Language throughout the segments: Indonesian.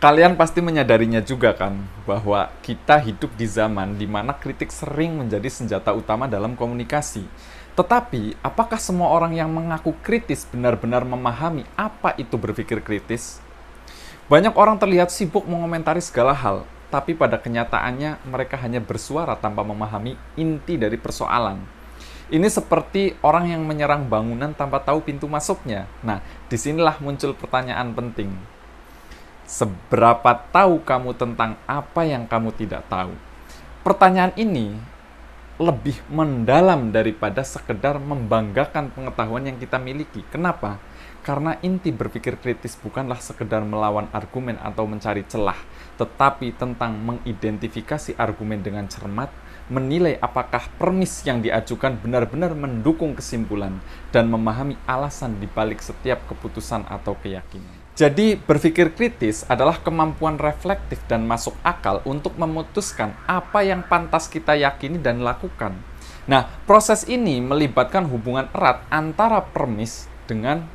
Kalian pasti menyadarinya juga kan, bahwa kita hidup di zaman di mana kritik sering menjadi senjata utama dalam komunikasi. Tetapi, apakah semua orang yang mengaku kritis benar-benar memahami apa itu berpikir kritis? Banyak orang terlihat sibuk mengomentari segala hal, tapi pada kenyataannya mereka hanya bersuara tanpa memahami inti dari persoalan. Ini seperti orang yang menyerang bangunan tanpa tahu pintu masuknya. Nah, disinilah muncul pertanyaan penting. Seberapa tahu kamu tentang apa yang kamu tidak tahu? Pertanyaan ini lebih mendalam daripada sekedar membanggakan pengetahuan yang kita miliki. Kenapa? Karena inti berpikir kritis bukanlah sekedar melawan argumen atau mencari celah, tetapi tentang mengidentifikasi argumen dengan cermat, menilai apakah premis yang diajukan benar-benar mendukung kesimpulan, dan memahami alasan di balik setiap keputusan atau keyakinan. Jadi, berpikir kritis adalah kemampuan reflektif dan masuk akal untuk memutuskan apa yang pantas kita yakini dan lakukan. Nah, proses ini melibatkan hubungan erat antara premis dengan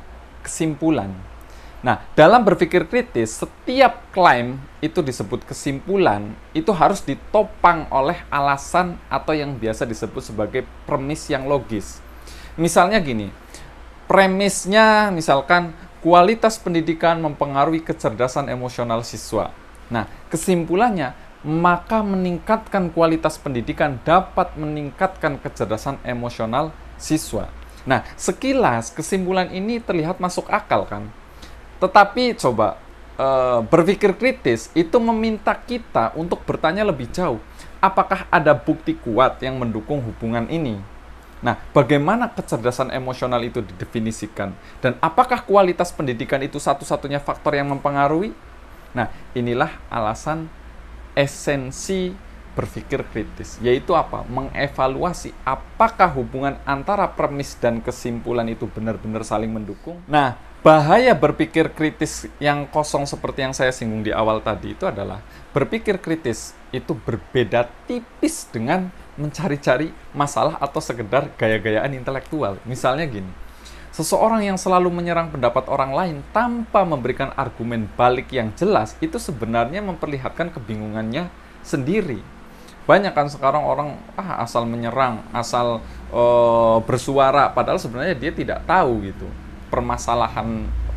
kesimpulan. Nah, dalam berpikir kritis, setiap klaim itu disebut kesimpulan, itu harus ditopang oleh alasan atau yang biasa disebut sebagai premis yang logis. Misalnya gini, premisnya misalkan kualitas pendidikan mempengaruhi kecerdasan emosional siswa. Nah, kesimpulannya, maka meningkatkan kualitas pendidikan dapat meningkatkan kecerdasan emosional siswa. Nah, sekilas kesimpulan ini terlihat masuk akal kan? Tetapi coba, berpikir kritis itu meminta kita untuk bertanya lebih jauh. Apakah ada bukti kuat yang mendukung hubungan ini? Nah, bagaimana kecerdasan emosional itu didefinisikan? Dan apakah kualitas pendidikan itu satu-satunya faktor yang mempengaruhi? Nah, inilah alasan esensi berpikir kritis, yaitu apa? Mengevaluasi apakah hubungan antara premis dan kesimpulan itu benar-benar saling mendukung. Nah, bahaya berpikir kritis yang kosong seperti yang saya singgung di awal tadi itu adalah berpikir kritis itu berbeda tipis dengan mencari-cari masalah atau sekedar gaya-gayaan intelektual. Misalnya gini, seseorang yang selalu menyerang pendapat orang lain tanpa memberikan argumen balik yang jelas, itu sebenarnya memperlihatkan kebingungannya sendiri. Banyak kan sekarang orang asal menyerang, asal bersuara, padahal sebenarnya dia tidak tahu gitu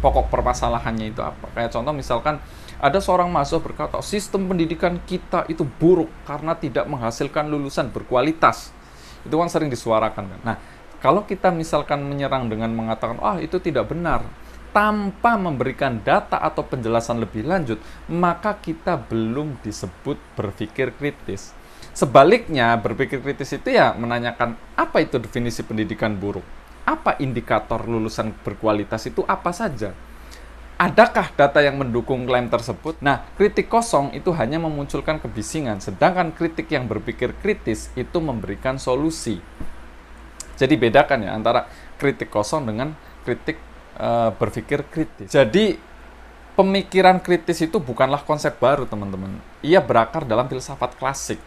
pokok permasalahannya itu apa. Kayak contoh misalkan ada seorang mahasiswa berkata, sistem pendidikan kita itu buruk karena tidak menghasilkan lulusan berkualitas. Itu kan sering disuarakan kan. Nah, kalau kita misalkan menyerang dengan mengatakan, itu tidak benar, tanpa memberikan data atau penjelasan lebih lanjut, maka kita belum disebut berpikir kritis. Sebaliknya, berpikir kritis itu ya menanyakan, apa itu definisi pendidikan buruk? Apa indikator lulusan berkualitas itu apa saja? Adakah data yang mendukung klaim tersebut? Nah, kritik kosong itu hanya memunculkan kebisingan, sedangkan kritik yang berpikir kritis itu memberikan solusi. Jadi bedakan ya antara kritik kosong dengan kritik berpikir kritis. Jadi pemikiran kritis itu bukanlah konsep baru, teman-teman. Ia berakar dalam filsafat klasik.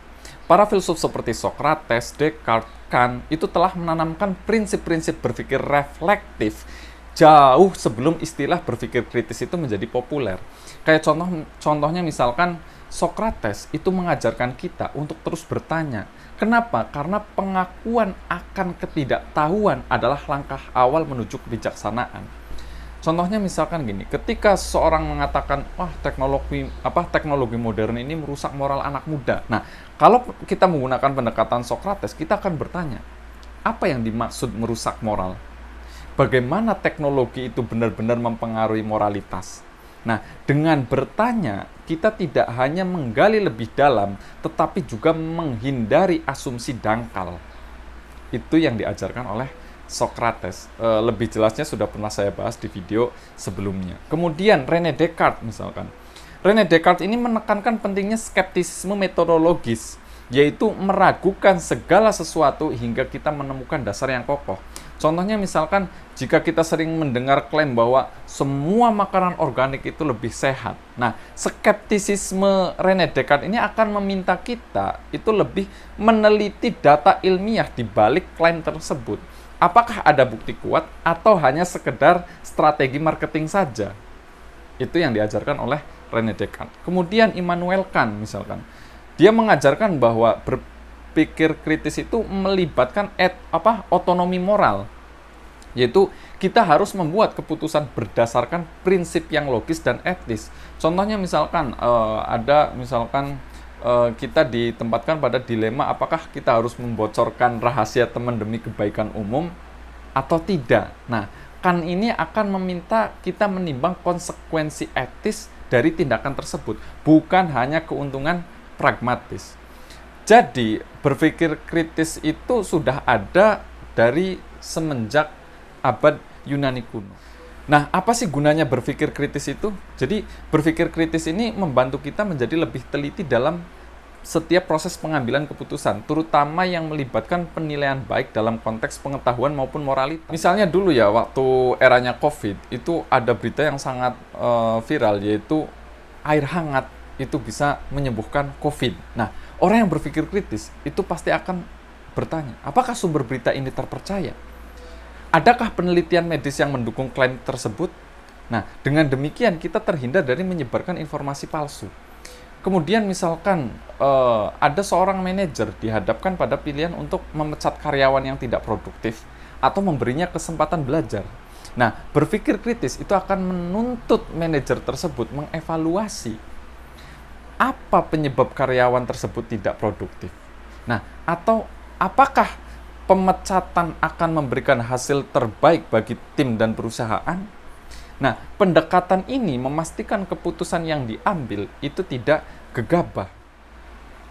Para filsuf seperti Socrates, Descartes, Kant itu telah menanamkan prinsip-prinsip berpikir reflektif jauh sebelum istilah berpikir kritis itu menjadi populer. Kayak contohnya misalkan Socrates itu mengajarkan kita untuk terus bertanya. Kenapa? Karena pengakuan akan ketidaktahuan adalah langkah awal menuju kebijaksanaan. Contohnya misalkan gini, ketika seorang mengatakan, teknologi modern ini merusak moral anak muda. Nah, kalau kita menggunakan pendekatan Socrates, kita akan bertanya, apa yang dimaksud merusak moral? Bagaimana teknologi itu benar-benar mempengaruhi moralitas? Nah, dengan bertanya, kita tidak hanya menggali lebih dalam, tetapi juga menghindari asumsi dangkal. Itu yang diajarkan oleh Socrates. Lebih jelasnya sudah pernah saya bahas di video sebelumnya. Kemudian René Descartes misalkan. René Descartes ini menekankan pentingnya skeptisisme metodologis, yaitu meragukan segala sesuatu hingga kita menemukan dasar yang kokoh. Contohnya misalkan, jika kita sering mendengar klaim bahwa semua makanan organik itu lebih sehat. Nah, skeptisisme René Descartes ini akan meminta kita itu lebih meneliti data ilmiah di balik klaim tersebut. Apakah ada bukti kuat atau hanya sekedar strategi marketing saja? Itu yang diajarkan oleh René Descartes. Kemudian Immanuel Kant misalkan, dia mengajarkan bahwa berpikir kritis itu melibatkan otonomi moral, yaitu kita harus membuat keputusan berdasarkan prinsip yang logis dan etis. Contohnya misalkan kita ditempatkan pada dilema apakah kita harus membocorkan rahasia teman demi kebaikan umum atau tidak. Nah, Kant ini akan meminta kita menimbang konsekuensi etis dari tindakan tersebut, bukan hanya keuntungan pragmatis. Jadi, berpikir kritis itu sudah ada dari semenjak abad Yunani kuno. Nah, apa sih gunanya berpikir kritis itu? Jadi, berpikir kritis ini membantu kita menjadi lebih teliti dalam setiap proses pengambilan keputusan, terutama yang melibatkan penilaian baik dalam konteks pengetahuan maupun moralitas. Misalnya dulu ya, waktu eranya COVID, itu ada berita yang sangat viral, yaitu air hangat itu bisa menyembuhkan COVID. Nah, orang yang berpikir kritis itu pasti akan bertanya, apakah sumber berita ini terpercaya? Adakah penelitian medis yang mendukung klaim tersebut? Nah, dengan demikian kita terhindar dari menyebarkan informasi palsu. Kemudian misalkan ada seorang manajer dihadapkan pada pilihan untuk memecat karyawan yang tidak produktif atau memberinya kesempatan belajar. Nah, berpikir kritis itu akan menuntut manajer tersebut mengevaluasi apa penyebab karyawan tersebut tidak produktif. Nah, atau apakah pemecatan akan memberikan hasil terbaik bagi tim dan perusahaan? Nah, pendekatan ini memastikan keputusan yang diambil itu tidak gegabah.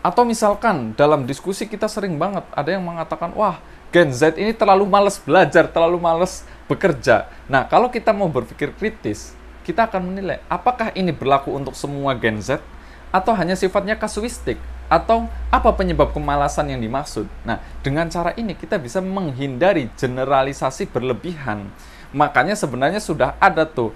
Atau misalkan dalam diskusi kita sering banget ada yang mengatakan, wah, Gen Z ini terlalu malas belajar, terlalu malas bekerja. Nah, kalau kita mau berpikir kritis, kita akan menilai apakah ini berlaku untuk semua Gen Z atau hanya sifatnya kasuistik, atau apa penyebab kemalasan yang dimaksud. Nah, dengan cara ini kita bisa menghindari generalisasi berlebihan. Makanya sebenarnya sudah ada tuh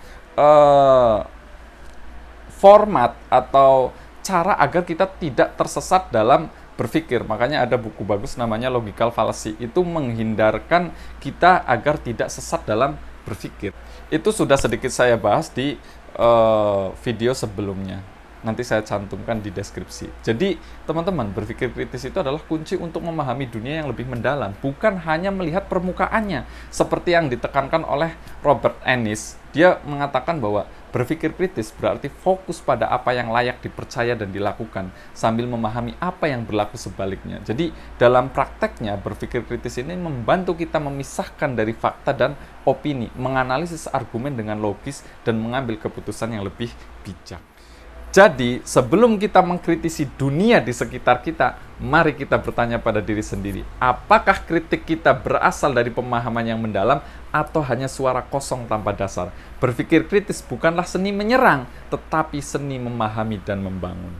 format atau cara agar kita tidak tersesat dalam berpikir. Makanya ada buku bagus namanya Logical Fallacy. Itu menghindarkan kita agar tidak sesat dalam berpikir. Itu sudah sedikit saya bahas di video sebelumnya. Nanti saya cantumkan di deskripsi. Jadi, teman-teman, berpikir kritis itu adalah kunci untuk memahami dunia yang lebih mendalam, bukan hanya melihat permukaannya. Seperti yang ditekankan oleh Robert Ennis, dia mengatakan bahwa berpikir kritis berarti fokus pada apa yang layak dipercaya dan dilakukan, sambil memahami apa yang berlaku sebaliknya. Jadi, dalam prakteknya, berpikir kritis ini membantu kita memisahkan dari fakta dan opini, menganalisis argumen dengan logis, dan mengambil keputusan yang lebih bijak. Jadi, sebelum kita mengkritisi dunia di sekitar kita, mari kita bertanya pada diri sendiri, apakah kritik kita berasal dari pemahaman yang mendalam atau hanya suara kosong tanpa dasar? Berpikir kritis bukanlah seni menyerang, tetapi seni memahami dan membangun.